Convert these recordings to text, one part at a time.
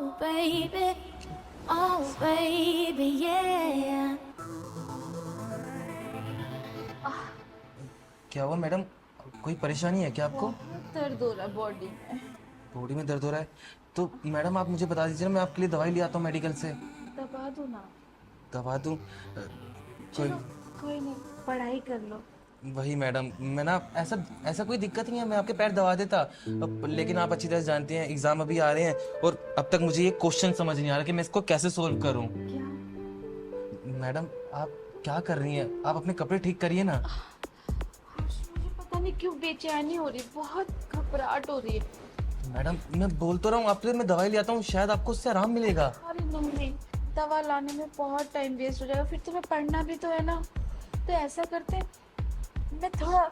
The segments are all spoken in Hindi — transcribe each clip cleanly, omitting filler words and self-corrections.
Oh baby, oh baby, yeah. क्या हुआ मैडम, कोई परेशानी है क्या आपको? बहुत दर्द हो रहा है बॉडी में। बॉडी में दर्द हो रहा है तो मैडम आप मुझे बता दीजिए ना, मैं आपके लिए दवाई ले आता हूँ मेडिकल से। दबा दो ना। दवा दूँ? कोई चलो कोई नहीं, पढ़ाई कर लो। वही मैडम, मैं ना ऐसा ऐसा कोई दिक्कत नहीं है, मैं आपके पैर दबा देता। लेकिन आप अच्छी तरह से जानती हैं एग्जाम अभी आ रहे हैं और अब तक मुझे ये क्वेश्चन समझ नहीं आ रहा कि मैं इसको कैसे सोल्व करूं। क्या? मैडम आप क्या कर रही हैं? आप अपने कपड़े ठीक करिए ना। मुझे पता नहीं क्यों बेचैनी हो रही है, बहुत घबराहट हो रही है। मैडम मैं बोल तो रहा हूँ आपसे, मैं दवाई ले आता हूँ, शायद आपको उससे आराम मिलेगा। अरे नहीं, दवा लाने में बहुत टाइम वेस्ट हो जाएगा, फिर तुम्हें पढ़ना भी तो है ना। तो ऐसा करते हैं, मैं थोड़ा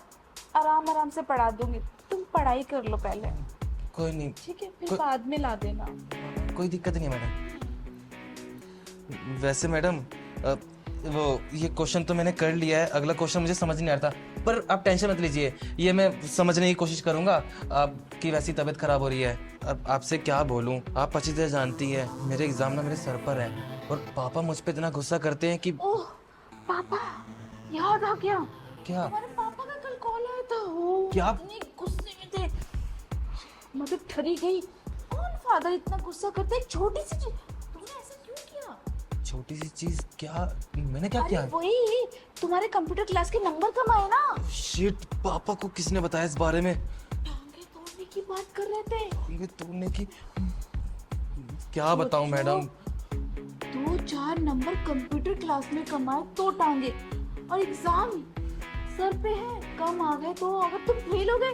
आराम से पढ़ा दूंगी, तुम पढ़ाई कर लो पहले। कोई नहीं, ठीक है, फिर बाद में ला देना। कोई दिक्कत नहीं है मैडम। वैसे मैडम वो ये क्वेश्चन तो मैंने कर लिया है, अगला क्वेश्चन मुझे समझ नहीं आ रहा था, पर आप टेंशन मत लीजिए, ये मैं समझने की कोशिश करूंगा। आपकी वैसी तबीयत खराब हो रही है, अब आपसे क्या बोलूं, आप अच्छी तरह जानती है मेरे एग्जाम ना मेरे सर पर है और पापा मुझ पे इतना गुस्सा करते हैं कि। ओह पापा, याद आ गया। क्या? तुम्हारे पापा का कल कॉल आया था। हो क्या? इतने गुस्से में थे, मतलब ठरी गई। कौन फादर इतना गुस्सा करते है, एक छोटी सी चीज तुमने ऐसा क्यों किया? छोटी सी चीज क्या? मैंने क्या किया? अरे वही, तुम्हारे कंप्यूटर क्लास के नंबर कम आए ना। शिट, पापा को किसने बताया इस बारे में? टांगे तोड़ने की बात कर रहे थे। ये तोड़ने की क्या बताऊं मैडम। 2-4 नंबर कंप्यूटर क्लास में कम आए तो टांगे, और एग्जाम सर पे है, कम आ गए तो अगर तुम फेल हो गए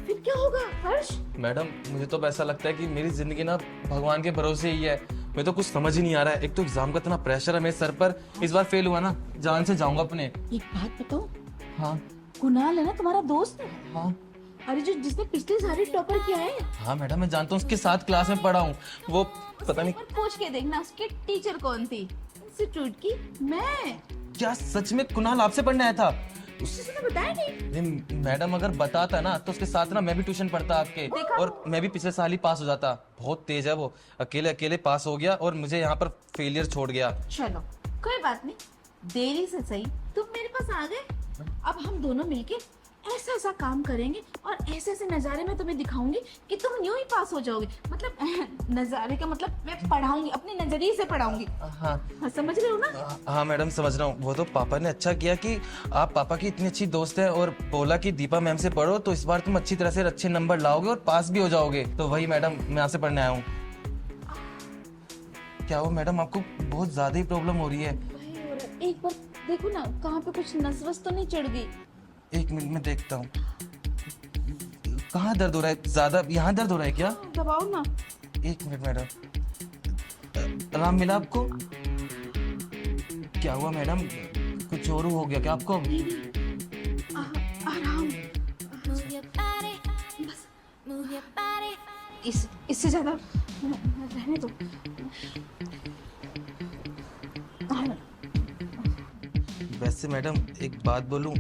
फिर क्या होगा हर्ष? मैडम मुझे तो ऐसा लगता है कि मेरी जिंदगी ना भगवान के भरोसे ही है, मैं तो कुछ समझ ही नहीं आ रहा है। एक तो एग्जाम का इतना प्रेशर है मेरे सर पर, इस बार फेल हुआ ना जान से जाऊंगा अपने। एक बात बताओ, हाँ कुणाल है ना तुम्हारा दोस्त? हाँ अरे जो जिसने पिछले सारे टॉपर किया है, हाँ मैडम मैं जानता हूँ, उसके साथ क्लास में पढ़ा हूँ, वो पता नहीं। पर पूछ के देखना उसके टीचर कौन थी इंस्टीट्यूट की। मैं क्या सच में कुणाल आपसे पढ़ने आया था? उससे तो बताया नहीं। नहीं मैडम, अगर बताता ना तो उसके साथ ना मैं भी ट्यूशन पढ़ता आपके, देखा? और मैं भी पिछले साल ही पास हो जाता। बहुत तेज है वो, अकेले अकेले पास हो गया और मुझे यहाँ पर फेलियर छोड़ गया। चलो कोई बात नहीं, देरी से सही तुम मेरे पास आ गए। अब हम दोनों मिलके ऐसा ऐसा काम करेंगे और ऐसे ऐसे नज़ारे में तुम्हें दिखाऊंगी कि तुम यूं ही पास हो जाओगे। मतलब नज़ारे का मतलब मैं पढ़ाऊंगी, अपने नजरिए से पढ़ाऊंगी। हाँ हाँ, समझ रहे हो ना? हाँ मैडम समझ रहा हूँ। वो तो पापा ने अच्छा किया कि आप पापा की इतनी अच्छी दोस्त है और बोला कि दीपा मैम से पढ़ो तो इस बार तुम अच्छी तरह से अच्छे नंबर लाओगे और पास भी हो जाओगे। तो वही मैडम मैं आपसे पढ़ने आया हूँ। क्या हो मैडम, आपको बहुत ज्यादा ही प्रॉब्लम हो रही है? वही हो रहा है। एक बार देखो ना, कहाँ पे कुछ नस तो नहीं चढ़ गई? एक मिनट में देखता हूँ। कहाँ दर्द हो रहा है ज्यादा? यहाँ दर्द हो रहा है क्या? दबाओ ना। एक मिनट मैडम, आराम मिला आपको? क्या हुआ मैडम, कुछ और हो गया क्या आपको? आराम, Move your body, move your body. इससे ज्यादा रहने दो। वैसे मैडम एक बात बोलूं,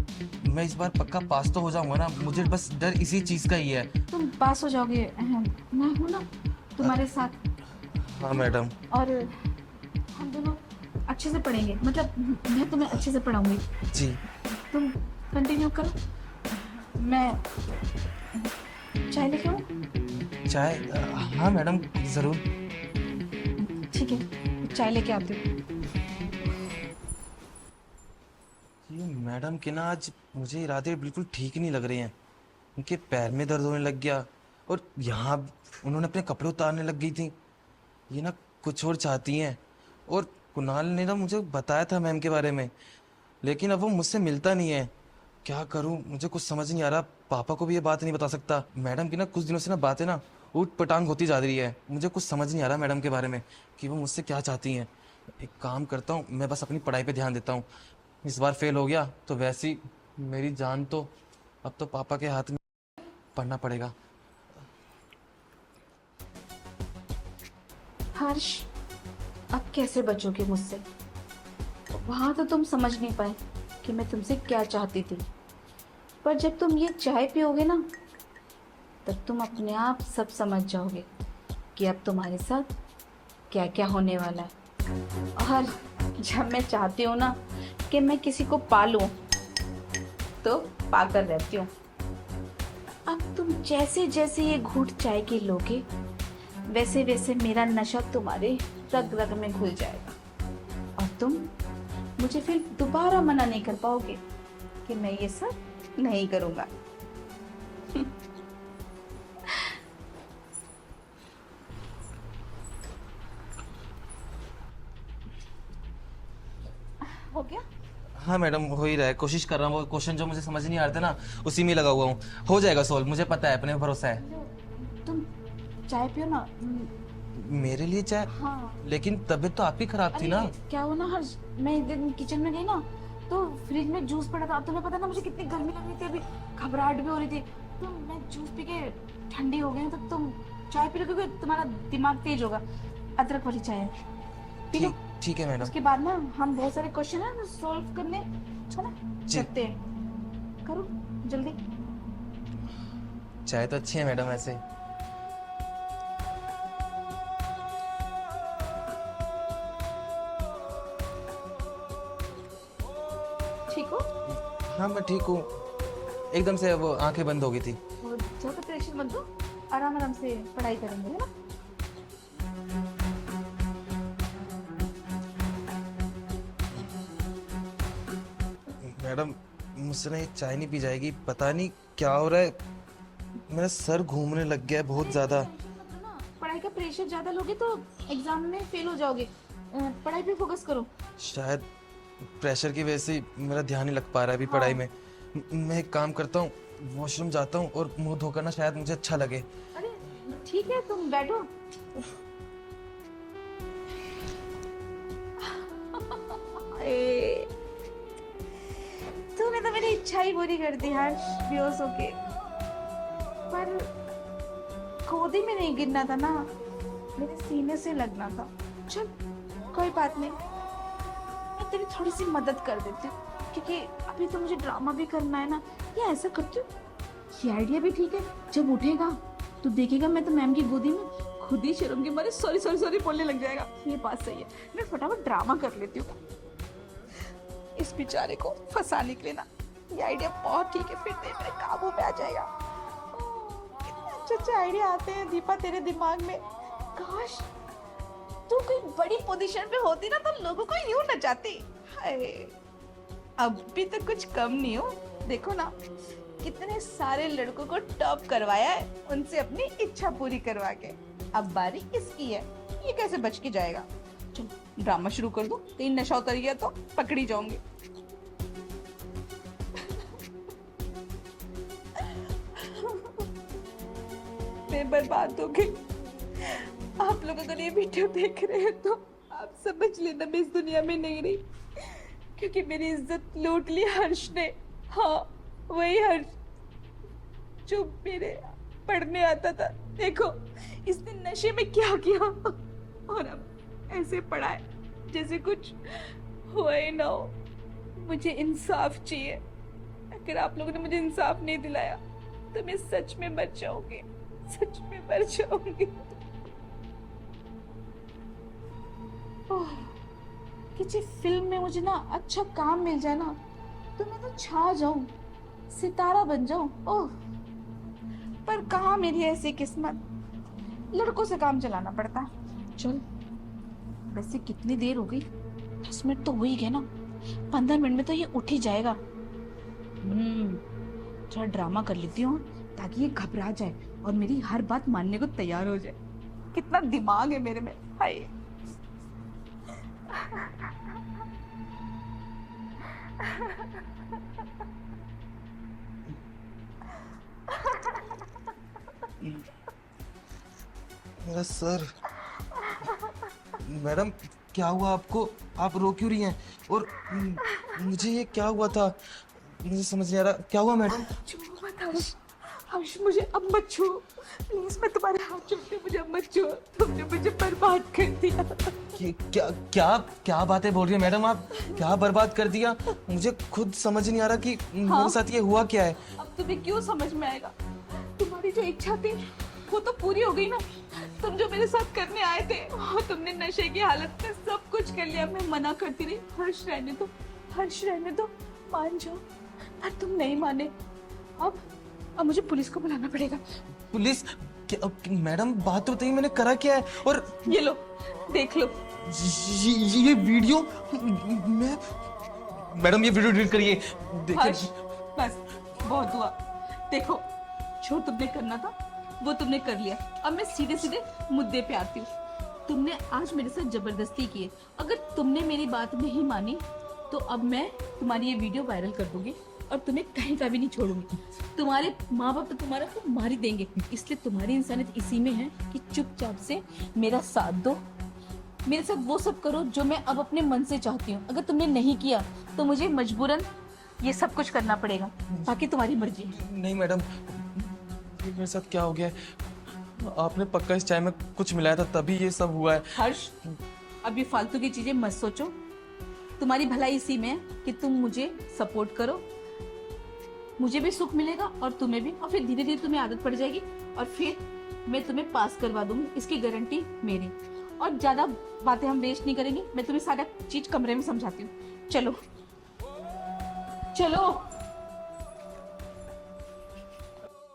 मैं इस बार पक्का पास तो हो जाऊंगा ना, मुझे बस डर इसी चीज का ही है। तुम पास हो जाओगे, मैं हूं ना तुम्हारे साथ। हाँ मैडम। और हम दोनों अच्छे से पढ़ेंगे, मतलब मैं तुम्हें अच्छे से पढ़ाऊंगी। जी। तुम कंटिन्यू करो, मैं चाय लेके आऊं? चाय? हाँ मैडम जरूर। ठीक है, चाय लेके आती हूँ। ये मैडम के ना आज मुझे इरादे बिल्कुल ठीक नहीं लग रहे हैं। उनके पैर में दर्द होने लग गया और यहाँ उन्होंने अपने कपड़े उतारने लग गई थी। ये ना कुछ और चाहती हैं। और कुणाल ने ना मुझे बताया था मैम के बारे में, लेकिन अब वो मुझसे मिलता नहीं है। क्या करूं, मुझे कुछ समझ नहीं आ रहा। पापा को भी ये बात नहीं बता सकता। मैडम की ना कुछ दिनों से ना बातें ना ऊट पटांग होती जा रही है। मुझे कुछ समझ नहीं आ रहा मैडम के बारे में कि वो मुझसे क्या चाहती हैं। एक काम करता हूँ, मैं बस अपनी पढ़ाई पे ध्यान देता हूँ। इस बार फेल हो गया तो वैसी मेरी जान तो अब तो पापा के हाथ में पढ़ना पड़ेगा। हर्ष, अब कैसे बचोगे मुझसे? वहां तो तुम समझ नहीं पाए कि मैं तुमसे क्या चाहती थी, पर जब तुम ये चाय पियोगे ना, तब तुम अपने आप सब समझ जाओगे कि अब तुम्हारे साथ क्या क्या होने वाला है। और जब मैं चाहती हूँ ना कि मैं किसी को पालूं तो पाकर रहती हूँ। अब तुम जैसे जैसे ये घूंट चाय के लोगे वैसे वैसे मेरा नशा तुम्हारे रग रग में घुल जाएगा और तुम मुझे फिर दोबारा मना नहीं कर पाओगे कि मैं ये सब नहीं करूँगा। हो गया? हाँ मैडम, हो ही रहा है, कोशिश कर रहा हूँ। वो क्वेश्चन जो मुझे समझ नहीं आ रहे थे ना, उसी में लगा हुआ हूँ। हो जाएगा सॉल्व, मुझे पता है, अपने पे भरोसा है। तुम चाय पियो ना। मेरे लिए चाय? हाँ। लेकिन तबीयत तो आपकी खराब थी ना। क्या हुआ ना हर्ष, मैं एक दिन किचन में गई ना तो फ्रिज में जूस पड़ा था। तुम्हें पता ना मुझे कितनी गर्मी लग रही थी, अभी घबराहट भी हो रही थी, तो मैं जूस पी के ठंडी हो गई। तो तुम चाय पी लो क्योंकि तुम्हारा दिमाग तेज होगा। अदरक वाली चाय है, पी लो। ठीक है मैडम। उसके बाद ना हम बहुत सारे क्वेश्चन है ना सॉल्व करने है ना चलते हैं। करो जल्दी। चाय तो अच्छी है मैडम ऐसे। ठीक हो? हाँ मैं ठीक हूँ। एकदम से वो आंखें बंद हो गई थी। और ज्यादा प्रेशर मत दो, आराम आराम से पढ़ाई करेंगे है ना। मैडम मुझसे ना ये चाय नहीं पी जाएगी, पता नहीं क्या हो रहा है। मेरा सर घूमने लग गया है बहुत ज्यादा। पढ़ाई का प्रेशर ज्यादा लोगे तो एग्जाम में फेल हो जाओगे। पढ़ाई पे फोकस करो। शायद प्रेशर की वजह से मेरा ध्यान नहीं लग पा रहा है अभी पढ़ाई में। मैं एक काम करता हूँ, वॉशरूम जाता हूँ और मुंह धोकर ना शायद मुझे अच्छा लगे। अरे ठीक है, तुम बैठो। तूने तो मेरी इच्छा ही पूरी कर दी हर्ष, बेहोश होके। पर गोदी में नहीं गिरना था ना, मेरे सीने से लगना था। चल कोई बात नहीं, मैं तेरी थोड़ी सी मदद कर देती हूँ क्योंकि अभी तो मुझे ड्रामा भी करना है ना। ये ऐसा करती हूँ, ये आइडिया भी ठीक है। जब उठेगा तो देखेगा मैं तो मैम की गोदी में, खुद ही शर्म के मारे सॉरी सॉरी सॉरी बोलने लग जाएगा। ये बात सही है, मैं फटाफट ड्रामा कर लेती हूँ इस बेचारे को फंसाने के लिए ना। ये आइडिया बहुत ठीक है, फिर मेरे काबू में आ जाएगा। कितने अच्छे अच्छे आइडिया आते हैं दीपा तेरे दिमाग में। काश तू कोई बड़ी पोजीशन पे होती ना तो लोगों को यूं नचाती। हाय, अब भी तो कुछ कम नहीं हो। देखो ना कितने सारे लड़कों को टॉप करवाया है, उनसे अपनी इच्छा पूरी करवा के। अब बारी इसकी है, ये कैसे बच के जाएगा। चलो ड्रामा शुरू कर दो, कहीं नशा उतर गया तो पकड़ी जाऊंगी। मैं बर्बाद हो गई। आप लोग अगर ये वीडियो देख रहे हैं तो आप समझ लेना मैं इस दुनिया में नहीं रही, क्योंकि मेरी इज्जत लूट ली हर्ष ने। हाँ वही हर्ष जो मेरे पढ़ने आता था। देखो इसने नशे में क्या किया और अब ऐसे पढ़ाए जैसे कुछ हुआ ही ना हो। मुझे इंसाफ चाहिए। अगर आप लोगों ने मुझे इंसाफ नहीं दिलाया तो मैं सच में मर जाऊंगी, सच में मर जाऊंगी। किसी फिल्म में मुझे ना अच्छा काम मिल जाए ना तो मैं तो छा जाऊं, सितारा बन जाऊं। ओह, पर कहाँ मेरी ऐसी किस्मत, लड़कों से काम चलाना पड़ता। चल वैसे कितनी देर हो गई, 10 मिनट तो हो ही गए ना, 15 मिनट में तो ये उठ ही जाएगा। थोड़ा ड्रामा कर लेती हूँ ताकि ये घबरा जाए और मेरी हर बात मानने को तैयार हो जाए। कितना दिमाग है मेरे में। हाय मेरा सर। मैडम क्या हुआ आपको? आप रो क्यों रही हैं? और मुझे ये क्या हुआ था, मुझे समझ नहीं आ रहा। क्या हुआ मैडम? हर्ष मुझे अब मत छू प्लीज, मैं तुम्हारे हाथ जोड़ती हूँ, मुझे अब मत छू। तुमने मुझे बर्बाद कर दिया। क्या क्या क्या बातें बोल रही है मैडम आप? क्या बर्बाद कर दिया? मुझे खुद समझ नहीं आ रहा कि मेरे साथ ये हुआ क्या है। अब तुम्हें क्यों समझ में आएगा? तुम्हारी जो इच्छा थी वो तो पूरी हो गई ना। तुम जो मेरे साथ करने आए थे वो तुमने नशे की हालत में सब कुछ कर लिया। मैं मना करती रही, हर्ष रहने दो, हर्ष रहने दो, मान जाओ, पर तुम नहीं माने। अब मुझे पुलिस को बुलाना पड़ेगा। पुलिस? मैडम बात तो बताइए, मैंने करा क्या है? और ये लो, देख लो। ये वीडियो मैडम ये वीडियो डिलीट करिए। हर्ष, देखिए बस बहुत हुआ। देखो, जो तुमने करना था वो तुमने कर लिया। अब मैं सीधे सीधे मुद्दे पे आती हूँ। तुमने आज मेरे साथ जबरदस्ती की है। अगर तुमने मेरी बात नहीं मानी तो अब मैं तुम्हारी ये वीडियो वायरल कर दूंगी और तुम्हें कहीं का भी नहीं छोड़ूंगी। तुम्हारे माँ बाप तो तुम्हारा को मार ही देंगे। इसलिए तुम्हारी इंसानियत इसी में है कि चुपचाप से मेरा साथ दो, मेरे साथ वो सब करो जो मैं अब अपने मन से चाहती हूँ। अगर तुमने नहीं किया तो मुझे मजबूरन ये सब कुछ करना पड़ेगा, बाकी तुम्हारी मर्जी है। नहीं मैडम, ये मेरे साथ क्या हो गया है? आपने पक्का इस चाय में कुछ मिलाया था तभी ये सब हुआ है। हर्ष, अब ये फालतू की चीजें मत सोचो। तुम्हारी भलाई इसी में है कि तुम मुझे सपोर्ट करो, मुझे भी सुख मिलेगा और तुम्हें भी, और फिर धीरे धीरे तुम्हें आदत पड़ जाएगी और फिर मैं तुम्हें पास करवा दूंगी, इसकी गारंटी मेरी। और ज्यादा बातें हम वेस्ट नहीं करेंगे, मैं तुम्हें सारा चीज कमरे में समझाती हूँ। चलो चलो।